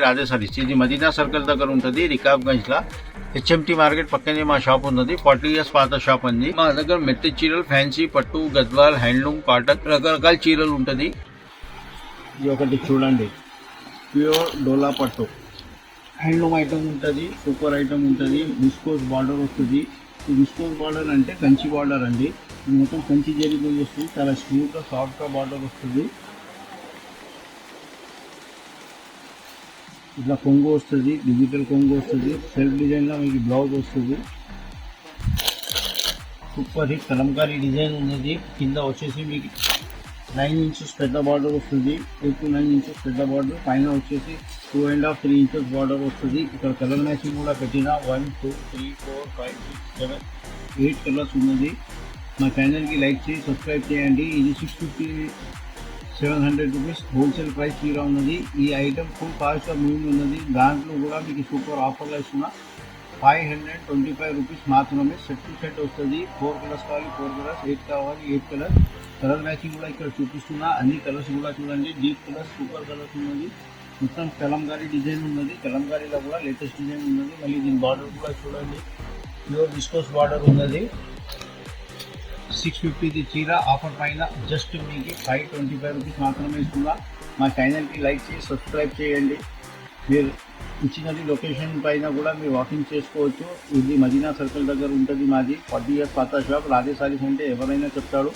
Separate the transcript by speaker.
Speaker 1: రాధే సారీస్. ఇది మదీనా సర్కిల్ దగ్గర ఉంటుంది, రికాబ్గంజ్ లా. హెచ్ఎంటీ మార్కెట్ పక్కనే మా షాప్ ఉన్నది. 40 years పాత షాప్ అండి. మా దగ్గర మెత్త చీరలు, ఫ్యాన్సీ, పట్టు, గద్వాల్, హ్యాండ్లూమ్, కాటన్ రకరకాల చీరలు ఉంటుంది. ఇది ఒకటి చూడండి, ప్యూర్ డోలా పట్టు హ్యాండ్లూమ్ ఐటమ్ ఉంటుంది, సూపర్ ఐటమ్ ఉంటుంది. విస్కోస్ బార్డర్ వస్తుంది. ఈ విస్కోస్ బార్డర్ అంటే కంచి బార్డర్ అండి. ఇది మొత్తం కంచి జరీతో వస్తుంది. చాలా స్మూత్గా సాఫ్ట్గా బార్డర్ వస్తుంది. ఇట్లా కొంగు వస్తుంది, డిజిటల్ కొంగు వస్తుంది. సెల్ఫ్ డిజైన్లో మీకు బ్లౌజ్ వస్తుంది. సూపర్ హిట్ కలంకారీ డిజైన్ ఉన్నది. కింద వచ్చేసి మీకు 9 inches పెద్ద బార్డర్ వస్తుంది. 8 to 9 inches పెద్ద బార్డర్. పైన వచ్చేసి 2.5 3 inches బార్డర్ వస్తుంది. ఇక్కడ కలర్ మ్యాచింగ్ కూడా పెట్టిన 1 2 3 4 5 6 7 8 కలర్స్ ఉన్నది. మా ఛానల్కి లైక్ చేసి సబ్స్క్రైబ్ చేయండి. ఇది 650 700 రూపీస్ హోల్సేల్ ప్రైస్ తీరా ఉన్నది. ఈ ఐటమ్ ఫుల్ కాస్ట్గా మూవింగ్ ఉన్నది. దాంట్లో కూడా మీకు సూపర్ ఆఫర్లో ఇస్తున్నా. 525 రూపీస్ మాత్రమే. సెట్ టు సెట్ వస్తుంది. 4 కలర్స్ కావాలి 4 కలర్స్, 8 కావాలి 8 కలర్స్. కలర్ మ్యాచింగ్ కూడా ఇక్కడ చూపిస్తున్నా. అన్ని కలర్స్ కూడా చూడండి. డీప్ కలర్స్, సూపర్ కలర్స్ ఉన్నది. మొత్తం కలంకారీ డిజైన్ ఉన్నది. కలంకారీలో కూడా లేటెస్ట్ డిజైన్ ఉన్నది. మళ్ళీ దీని బార్డర్ కూడా చూడండి, ప్యూర్ విస్కోస్ బార్డర్ ఉన్నది. 650 చీర ఆఫర్ పైన జస్ట్ మీకు 525 రూపీస్ మాత్రమే ఇస్తున్నా. మా ఛానల్కి లైక్ చేసి సబ్స్క్రైబ్ చేయండి. మీరు ఇచ్చినది లొకేషన్ పైన కూడా మీరు వాకింగ్ చేసుకోవచ్చు. ఇది మదీనా సర్కిల్ దగ్గర ఉంటుంది మాది. 40 years పాత షాప్. రాధే సారీస్ అంటే ఎవరైనా చెప్తాడు.